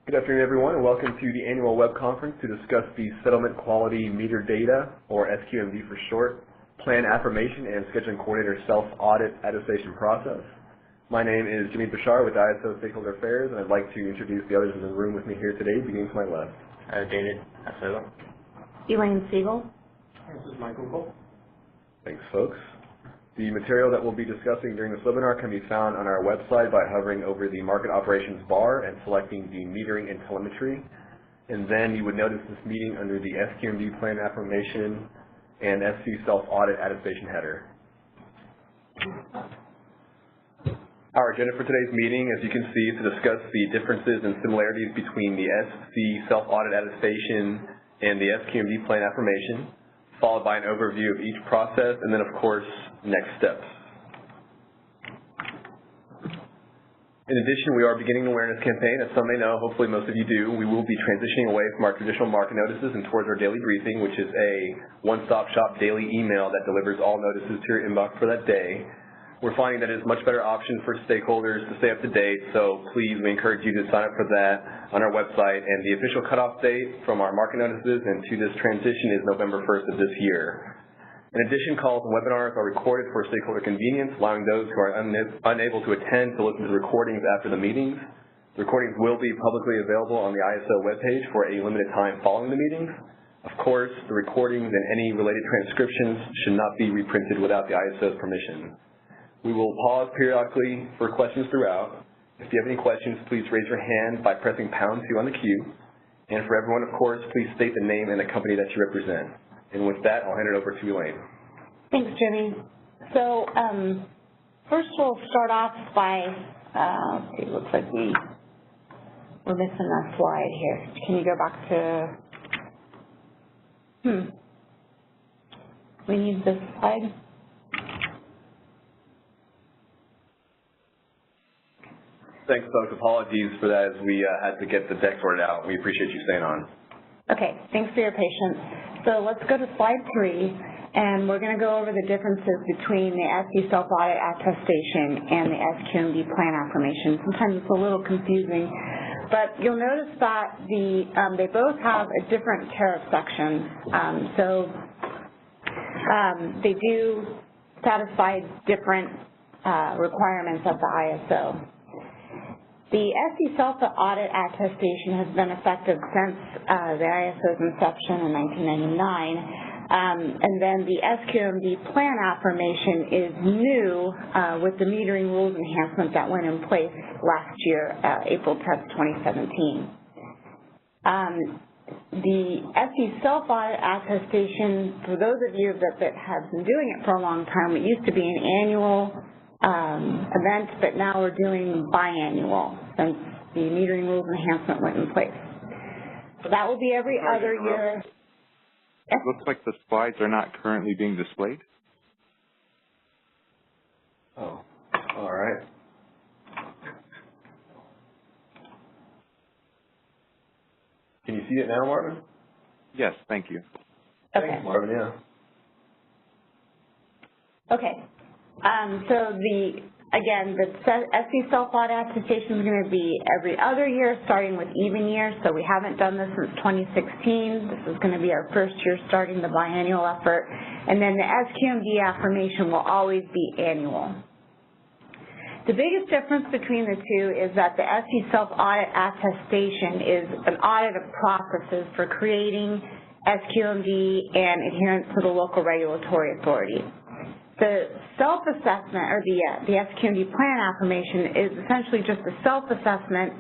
Good afternoon, everyone, and welcome to the annual web conference to discuss the Settlement Quality Meter Data, or SQMD for short, Plan Affirmation and Scheduling Coordinator Self-Audit Attestation Process. My name is Jimmy Bashar with ISO Stakeholder Affairs, and I'd like to introduce the others in the room with me here today, beginning to my left. David Asela. Elaine Siegel. This is Michael Cole. Thanks, folks. The material that we'll be discussing during this webinar can be found on our website by hovering over the Market Operations bar and selecting the Metering and Telemetry. And then you would notice this meeting under the SQMD Plan Affirmation and SC Self-Audit Attestation header. Our agenda for today's meeting, as you can see, is to discuss the differences and similarities between the SC Self-Audit Attestation and the SQMD Plan Affirmation, followed by an overview of each process, and then, of course, next steps. In addition, we are beginning an awareness campaign. As some may know, hopefully most of you do, we will be transitioning away from our traditional market notices and towards our daily briefing, which is a one-stop shop daily email that delivers all notices to your inbox for that day. We're finding that it's a much better option for stakeholders to stay up to date, so please, we encourage you to sign up for that on our website. And the official cutoff date from our market notices and to this transition is November 1st of this year. In addition, calls and webinars are recorded for stakeholder convenience, allowing those who are unable to attend to listen to the recordings after the meetings. The recordings will be publicly available on the ISO webpage for a limited time following the meetings. Of course, the recordings and any related transcriptions should not be reprinted without the ISO's permission. We will pause periodically for questions throughout. If you have any questions, please raise your hand by pressing #2 on the queue. And for everyone, of course, please state the name and the company that you represent. And with that, I'll hand it over to Elaine. Thanks, Jimmy. So first we'll start off by, it looks like we're missing a slide here. Can you go back to, we need this slide. Thanks, folks. Apologies for that as we had to get the deck sorted out. We appreciate you staying on. Okay, thanks for your patience. So let's go to slide 3, and we're going to go over the differences between the SC Self-Audit Attestation and the SQMD Plan Affirmation. Sometimes it's a little confusing, but you'll notice that they both have a different tariff section. They do satisfy different requirements of the ISO. The SC Self-Audit Attestation has been effective since the ISO's inception in 1999, and then the SQMD Plan Affirmation is new with the metering rules enhancement that went in place last year, April 10th, 2017. The SC Self-Audit Attestation, for those of you that have been doing it for a long time, it used to be an annual event, but now we're doing biannual since the metering rules enhancement went in place. So that will be every other year. It looks like the slides are not currently being displayed. Oh, all right. Can you see it now, Marvin? Yes, thank you. Okay. Thanks, Marvin, yeah. Okay. So again, the SC Self-Audit Attestation is going to be every other year, starting with even years. So we haven't done this since 2016. This is going to be our first year starting the biannual effort. And then the SQMD affirmation will always be annual. The biggest difference between the two is that the SC Self-Audit Attestation is an audit of processes for creating SQMD and adherence to the local regulatory authority. The self-assessment, or the SQMD Plan Affirmation, is essentially just a self-assessment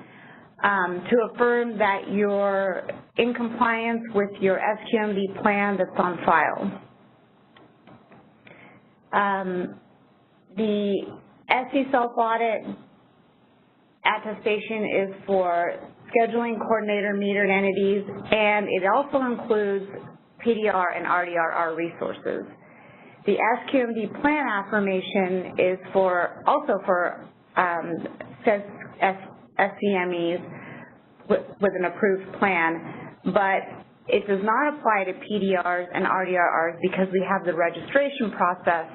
to affirm that you're in compliance with your SQMD plan that's on file. The SC Self-Audit Attestation is for scheduling coordinator metered entities, and it also includes PDR and RDRR resources. The SQMD Plan Affirmation is also for SCMEs with an approved plan, but it does not apply to PDRs and RDRRs because we have the registration process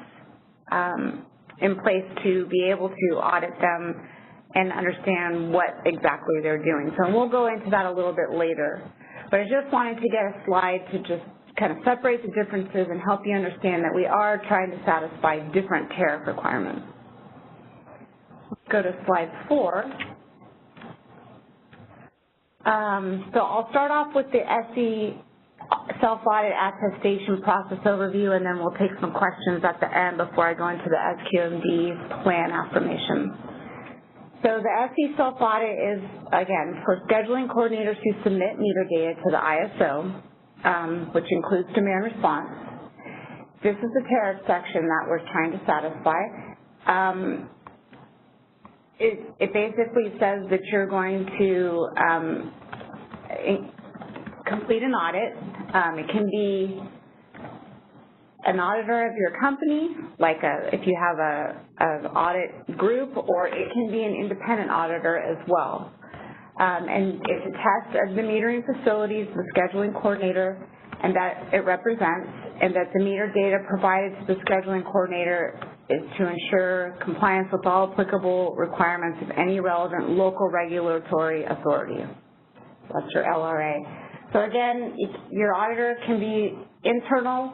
in place to be able to audit them and understand what exactly they're doing. So we'll go into that a little bit later. But I just wanted to get a slide to just kind of separate the differences and help you understand that we are trying to satisfy different tariff requirements. Let's go to slide 4. So I'll start off with the SE self-audit attestation process overview, and then we'll take some questions at the end before I go into the SQMD plan affirmation. So the SE self-audit is, again, for scheduling coordinators who submit meter data to the ISO, which includes demand response. This is the tariff section that we're trying to satisfy. It basically says that you're going to complete an audit. It can be an auditor of your company, like if you have an audit group, or it can be an independent auditor as well. And it's a test of the metering facilities, the scheduling coordinator, and that it represents, and that the meter data provided to the scheduling coordinator is to ensure compliance with all applicable requirements of any relevant local regulatory authority. That's your LRA. So again, your auditor can be internal,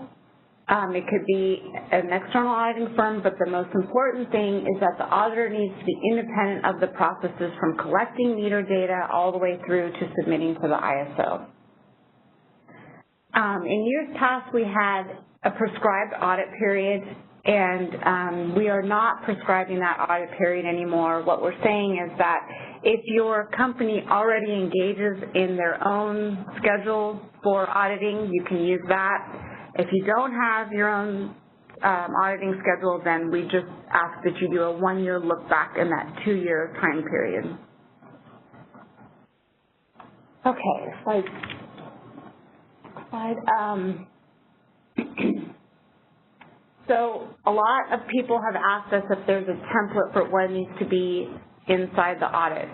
it could be an external auditing firm, but the most important thing is that the auditor needs to be independent of the processes from collecting meter data all the way through to submitting to the ISO. In years past, we had a prescribed audit period, and we are not prescribing that audit period anymore. What we're saying is that if your company already engages in their own schedule for auditing, you can use that. If you don't have your own auditing schedule, then we just ask that you do a 1-year look back in that 2-year time period. Okay, slide. So a lot of people have asked us if there's a template for what needs to be inside the audit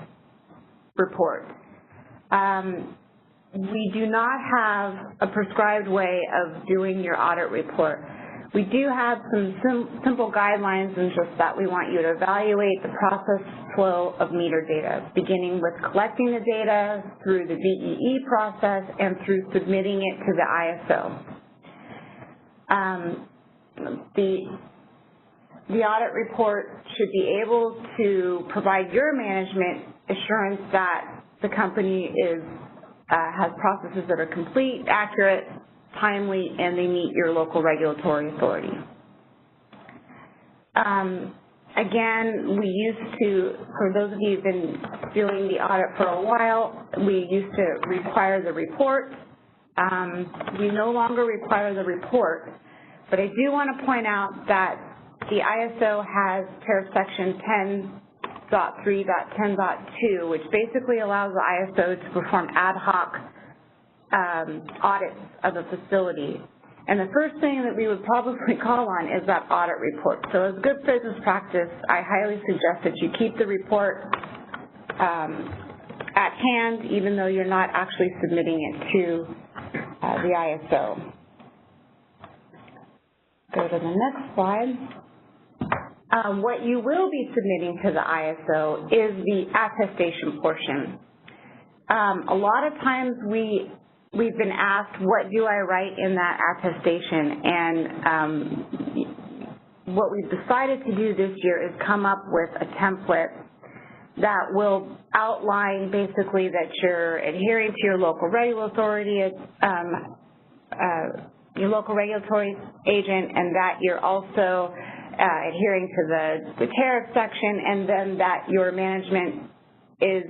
report. We do not have a prescribed way of doing your audit report. We do have some simple guidelines, and just that we want you to evaluate the process flow of meter data, beginning with collecting the data through the VEE process and through submitting it to the ISO. The audit report should be able to provide your management assurance that the company is has processes that are complete, accurate, timely, and they meet your local regulatory authority. Again, we used to, for those of you who've been doing the audit for a while, we used to require the report. We no longer require the report, but I do want to point out that the ISO has tariff section 10.3.10.2, which basically allows the ISO to perform ad hoc audits of a facility. And the first thing that we would probably call on is that audit report. So as good business practice, I highly suggest that you keep the report at hand, even though you're not actually submitting it to the ISO. Go to the next slide. What you will be submitting to the ISO is the attestation portion. A lot of times we've been asked, what do I write in that attestation? And what we've decided to do this year is come up with a template that will outline basically that you're adhering to your local regulatory agent, and that you're also adhering to the tariff section, and then that your management is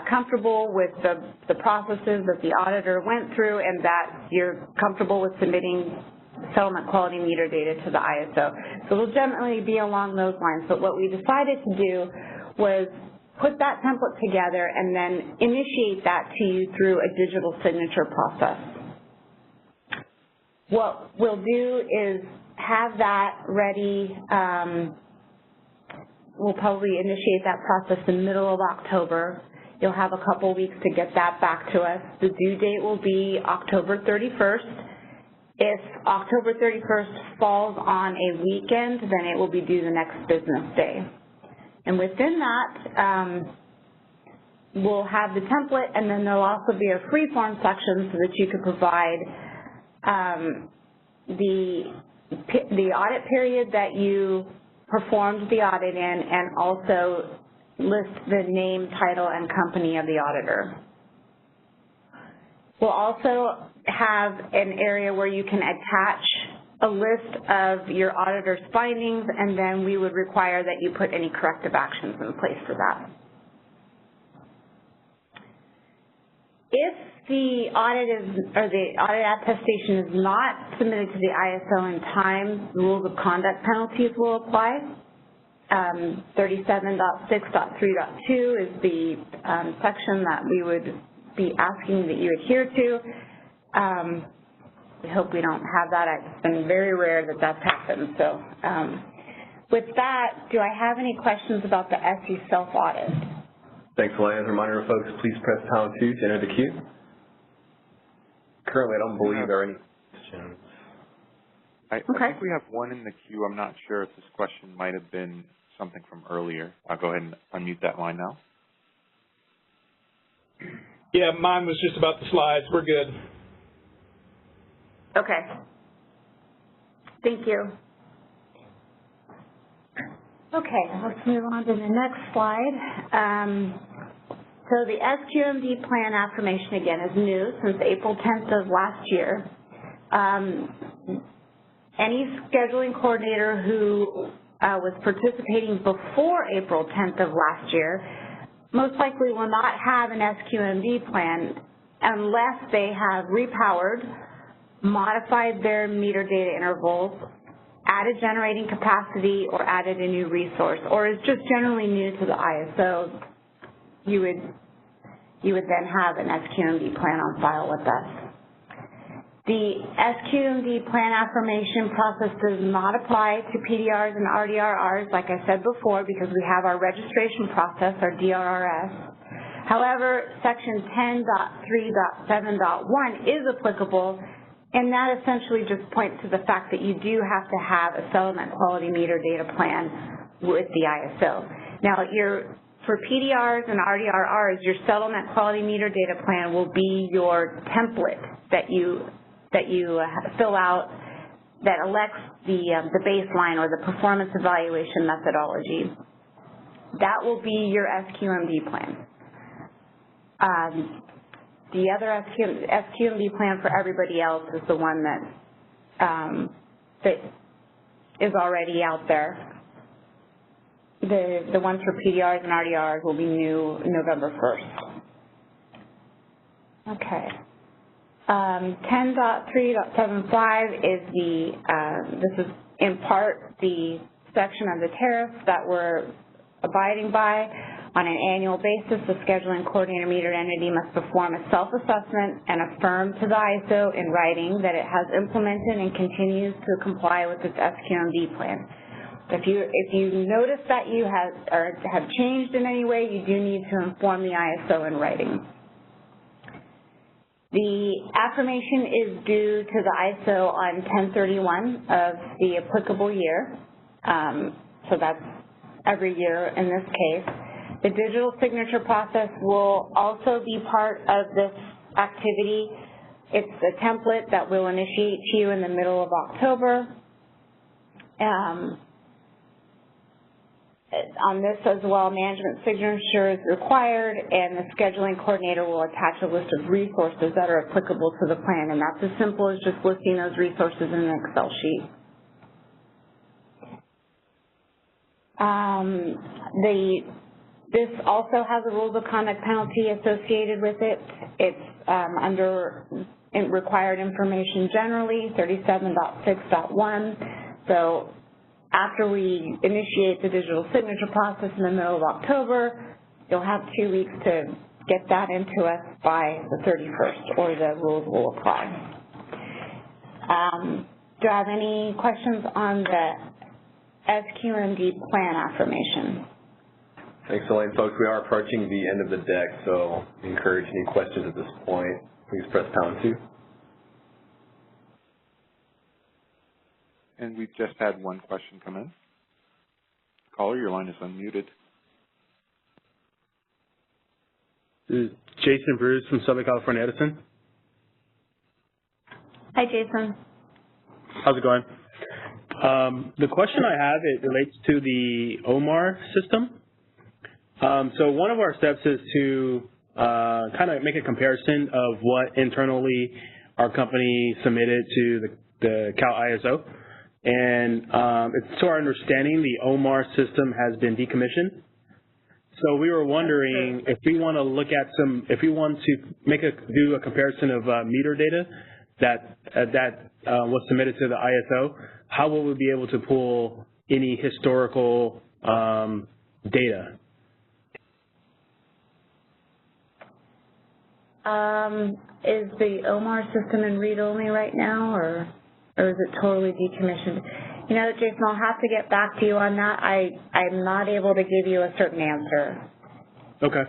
comfortable with the processes that the auditor went through, and that you're comfortable with submitting settlement quality meter data to the ISO. So we'll generally be along those lines, but what we decided to do was put that template together and then initiate that to you through a digital signature process. What we'll do is have that ready. We'll probably initiate that process in the middle of October. You'll have a couple weeks to get that back to us. The due date will be October 31st. If October 31st falls on a weekend, then it will be due the next business day. And within that, we'll have the template, and then there'll also be a free-form section so that you could provide the audit period that you performed the audit in, and also list the name, title, and company of the auditor. We'll also have an area where you can attach a list of your auditor's findings, and then we would require that you put any corrective actions in place for that. If the audit attestation is not submitted to the ISO in time, rules of conduct penalties will apply. 37.6.3.2 is the section that we would be asking that you adhere to. We hope we don't have that. It's been very rare that that's happened. So with that, do I have any questions about the SE self-audit? Thanks, Elaine. As a reminder to folks, please press pound 2 to enter the queue. Currently, I don't believe there are any questions. I think we have one in the queue. I'm not sure if this question might have been something from earlier. I'll go ahead and unmute that line now. Yeah, mine was just about the slides. We're good. Okay. Thank you. Okay, let's move on to the next slide. So the SQMD plan affirmation, again, is new since April 10th of last year. Any scheduling coordinator who was participating before April 10th of last year most likely will not have an SQMD plan unless they have repowered, modified their meter data intervals, added generating capacity, or added a new resource, or is just generally new to the ISO. You would then have an SQMD plan on file with us. The SQMD plan affirmation process does not apply to PDRs and RDRRs, like I said before, because we have our registration process, our DRRS. However, section 10.3.7.1 is applicable, and that essentially just points to the fact that you do have to have a settlement quality meter data plan with the ISO. Now, for PDRs and RDRRs, your settlement quality meter data plan will be your template that you fill out that elects the baseline or the performance evaluation methodology. That will be your SQMD plan. The other SQMD plan for everybody else is the one that is already out there. The ones for PDRs and RDRs will be new November 1st. Okay. 10.3.75 is this is in part the section of the tariff that we're abiding by. On an annual basis, the scheduling coordinator metered entity must perform a self-assessment and affirm to the ISO in writing that it has implemented and continues to comply with its SQMD plan. If you notice that you have changed in any way, you do need to inform the ISO in writing. The affirmation is due to the ISO on 10/31 of the applicable year, so that's every year in this case. The digital signature process will also be part of this activity. It's a template that will initiate to you in the middle of October. On this as well, management signature is required, and the scheduling coordinator will attach a list of resources that are applicable to the plan, and that's as simple as just listing those resources in an Excel sheet. This also has a rules of conduct penalty associated with it. It's under required information generally, 37.6.1. So after we initiate the digital signature process in the middle of October, you'll have 2 weeks to get that into us by the 31st, or the rules will apply. Do I have any questions on the SQMD plan affirmation? Thanks, Elaine. Folks, we are approaching the end of the deck, so I encourage any questions at this point. Please press pound 2. And we've just had one question come in. Caller, your line is unmuted. This is Jason Bruce from Southern California Edison. Hi, Jason. How's it going? The question I have, it relates to the OMAR system. So one of our steps is to kind of make a comparison of what internally our company submitted to the Cal ISO. And it's to our understanding the OMAR system has been decommissioned. So we were wondering if we want to look at if we want to do a comparison of meter data that was submitted to the ISO, how will we be able to pull any historical data? Is the OMAR system in read-only right now, or is it totally decommissioned? You know, Jason, I'll have to get back to you on that. I'm not able to give you a certain answer. Okay.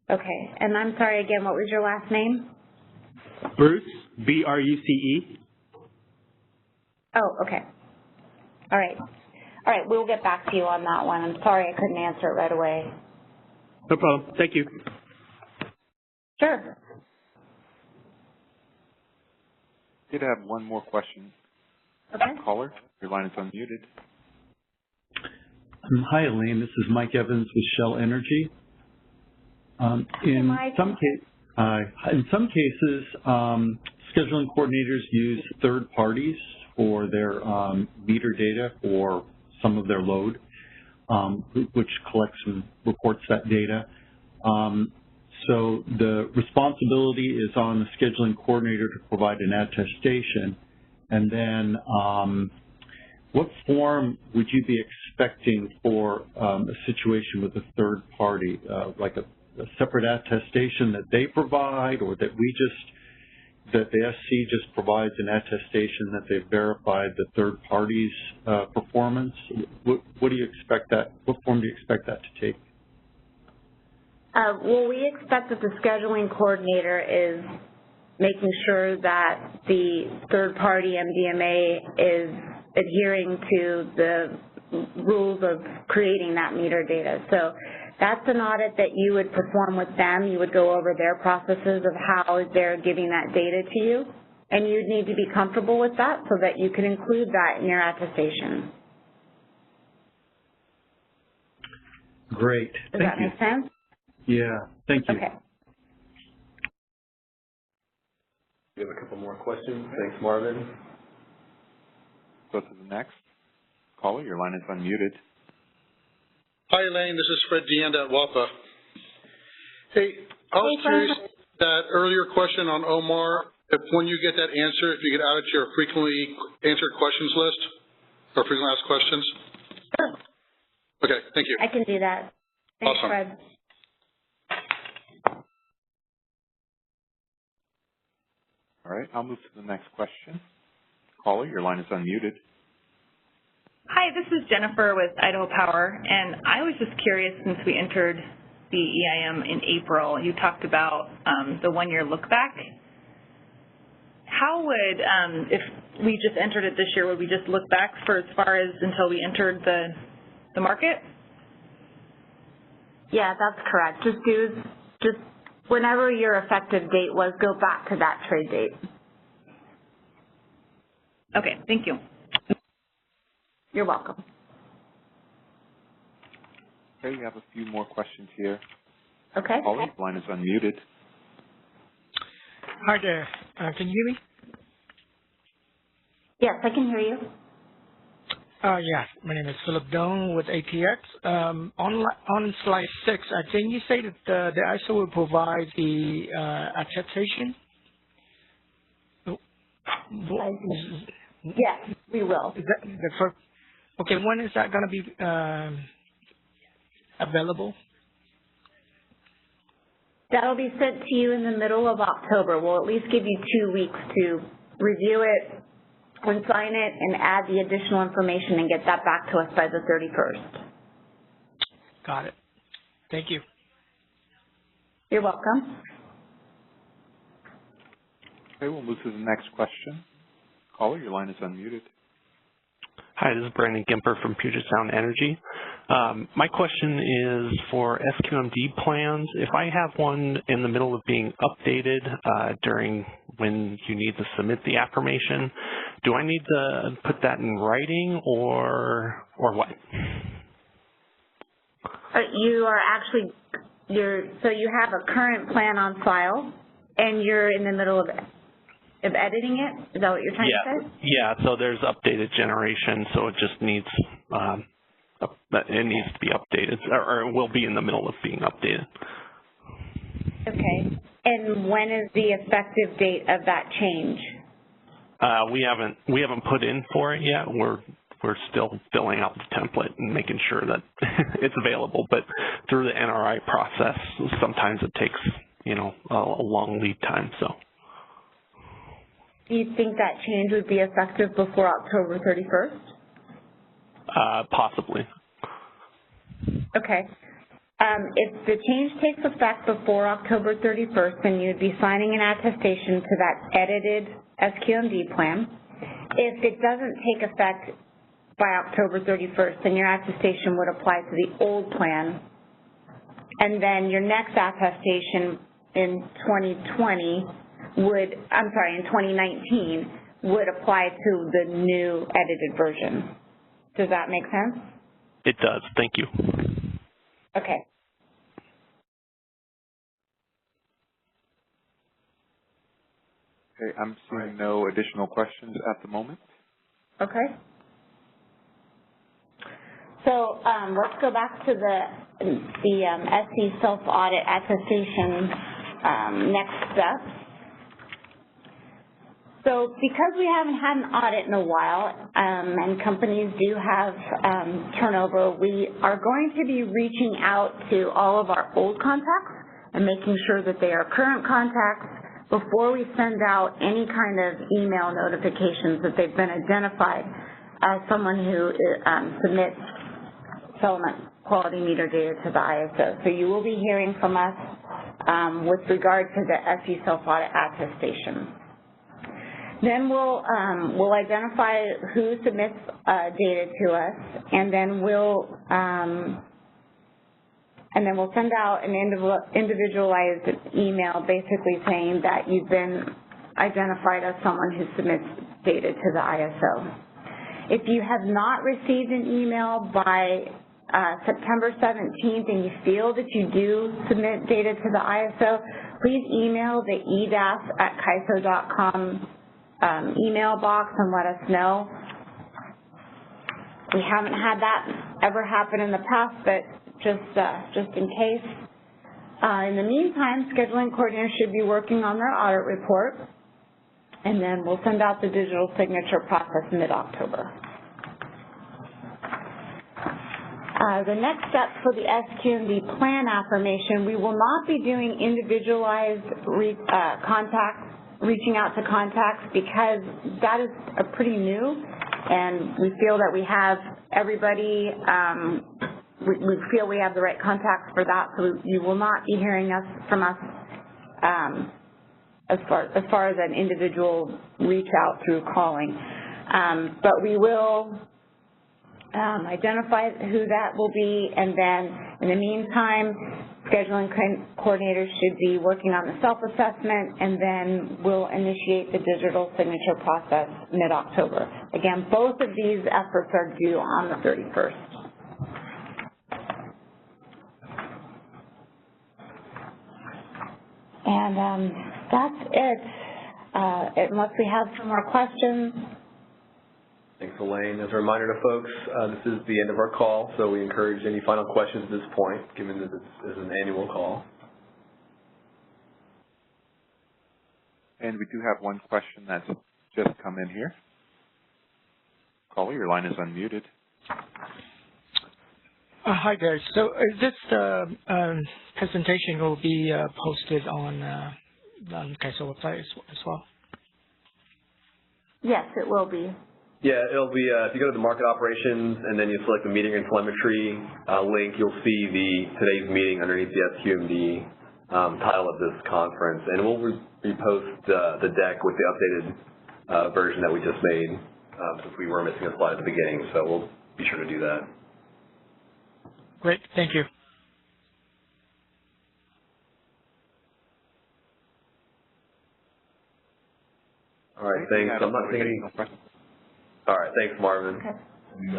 Okay, and I'm sorry again, what was your last name? Bruce, B-R-U-C-E. Oh, okay. All right. All right, we'll get back to you on that one. I'm sorry I couldn't answer it right away. No problem. Thank you. Sure. Did have one more question. Okay. Caller, your line is unmuted. Hi, Elaine. This is Mike Evans with Shell Energy. In some cases, scheduling coordinators use third parties for their meter data for some of their load, which collects and reports that data. So the responsibility is on the scheduling coordinator to provide an attestation. And then what form would you be expecting for a situation with a third party, like a separate attestation that they provide, or that that the SC just provides an attestation that they've verified the third party's performance? What do you expect that? What form do you expect that to take? Well, we expect that the scheduling coordinator is making sure that the third-party MDMA is adhering to the rules of creating that meter data. So that's an audit that you would perform with them. You would go over their processes of how they're giving that data to you, and you'd need to be comfortable with that so that you can include that in your attestation. Great. Does that make sense? Yeah, thank you. Okay. We have a couple more questions. Thanks, Marvin. Go to the next. Caller, your line is unmuted. Hi, Elaine. This is Fred Deanda at WAPA. Hey, I was curious that earlier question on OMAR, if when you get that answer, if you could add it to your frequently answered questions list or frequently asked questions. Sure. Okay, thank you. I can do that. Thanks, awesome. Fred. All right, I'll move to the next question. Caller, your line is unmuted. Hi, this is Jennifer with Idaho Power, and I was just curious, since we entered the EIM in April, you talked about the one-year look-back. How would, if we just entered it this year, would we just look back for as far as until we entered the market? Yeah, that's correct. Just whenever your effective date was, go back to that trade date. Okay, thank you. You're welcome. Okay, we have a few more questions here. Okay. Caller, your line is unmuted. Hi there. Can you hear me? Yes, I can hear you. Yeah, my name is Philip Doan with ATX. On slide 6, I think you say that the ISO will provide the attestation. Yes, we will. Is that the first? Okay, when is that going to be available? That'll be sent to you in the middle of October. We'll at least give you 2 weeks to review it and sign it and add the additional information and get that back to us by the 31st. Got it. Thank you. You're welcome. Okay, we'll move to the next question. Caller, your line is unmuted. Hi, this is Brandon Gimper from Puget Sound Energy. My question is for SQMD plans. If I have one in the middle of being updated during when you need to submit the affirmation, do I need to put that in writing or what? You are actually, so you have a current plan on file, and you're in the middle of editing it? Is that what you're trying to say? Yeah, so there's updated generation, so it just needs, it needs to be updated, or it will be in the middle of being updated. Okay. And when is the effective date of that change? We haven't put in for it yet. We're still filling out the template and making sure that it's available. But through the NRI process, sometimes it takes, you know, a long lead time. So. Do you think that change would be effective before October 31st? Possibly. Okay. If the change takes effect before October 31st, then you'd be signing an attestation to that edited SQMD plan. If it doesn't take effect by October 31st, then your attestation would apply to the old plan. And then your next attestation in 2019 would apply to the new edited version. Does that make sense? It does. Thank you. Okay. Okay, I'm seeing no additional questions at the moment. Okay. So let's go back to the SC self-audit attestation next steps. So because we haven't had an audit in a while and companies do have turnover, we are going to be reaching out to all of our old contacts and making sure that they are current contacts before we send out any kind of email notifications that they've been identified as someone who submits settlement quality meter data to the ISO. So you will be hearing from us with regard to the SE self-audit attestation. Then we'll identify who submits data to us, and then we'll send out an individualized email basically saying that you've been identified as someone who submits data to the ISO. If you have not received an email by September 17th and you feel that you do submit data to the ISO, please email the edas@kaiso.com email box and let us know. We haven't had that ever happen in the past, but just in case. In the meantime, scheduling coordinators should be working on their audit report, and then we'll send out the digital signature process mid-October. The next step for the SQMD plan affirmation, we will not be doing individualized reaching out to contacts because that is pretty new, and we feel that we have everybody, we feel we have the right contacts for that, so you will not be hearing from us as far as an individual reach out through calling. But we will identify who that will be, and then in the meantime, scheduling coordinators should be working on the self-assessment, and then we'll initiate the digital signature process mid-October. Again, both of these efforts are due on the 31st. And that's it, unless we have some more questions. Thanks, Elaine. As a reminder to folks, this is the end of our call, so we encourage any final questions at this point, given that this is an annual call. And we do have one question that's just come in here. Caller, your line is unmuted. Hi there. So is this presentation will be posted on Kaiso website as well? Yes, it will be. Yeah, it'll be, if you go to the market operations and then you select the meeting and telemetry link, you'll see today's meeting underneath the SQMD title of this conference. And we'll repost the deck with the updated version that we just made since we were missing a slide at the beginning. So we'll be sure to do that. Great. Thank you. All right, thanks. I'm not seeing any. All right, thanks, Marvin. Okay. And,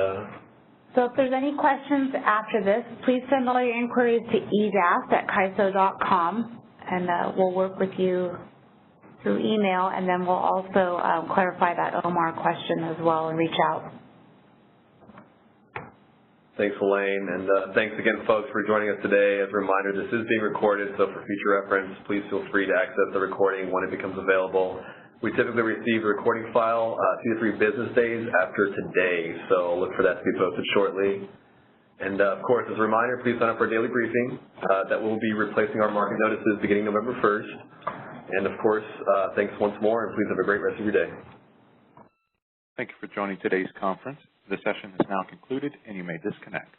so if there's any questions after this, please send all your inquiries to edaft@kaiso.com, and we'll work with you through email, and then we'll also clarify that OMAR question as well and reach out. Thanks, Elaine, and thanks again, folks, for joining us today. As a reminder, this is being recorded, so for future reference, please feel free to access the recording when it becomes available. We typically receive the recording file 2 to 3 business days after today, so look for that to be posted shortly. And, of course, as a reminder, please sign up for a daily briefing that will be replacing our market notices beginning November 1st. And, of course, thanks once more, and please have a great rest of your day. Thank you for joining today's conference. The session is now concluded, and you may disconnect.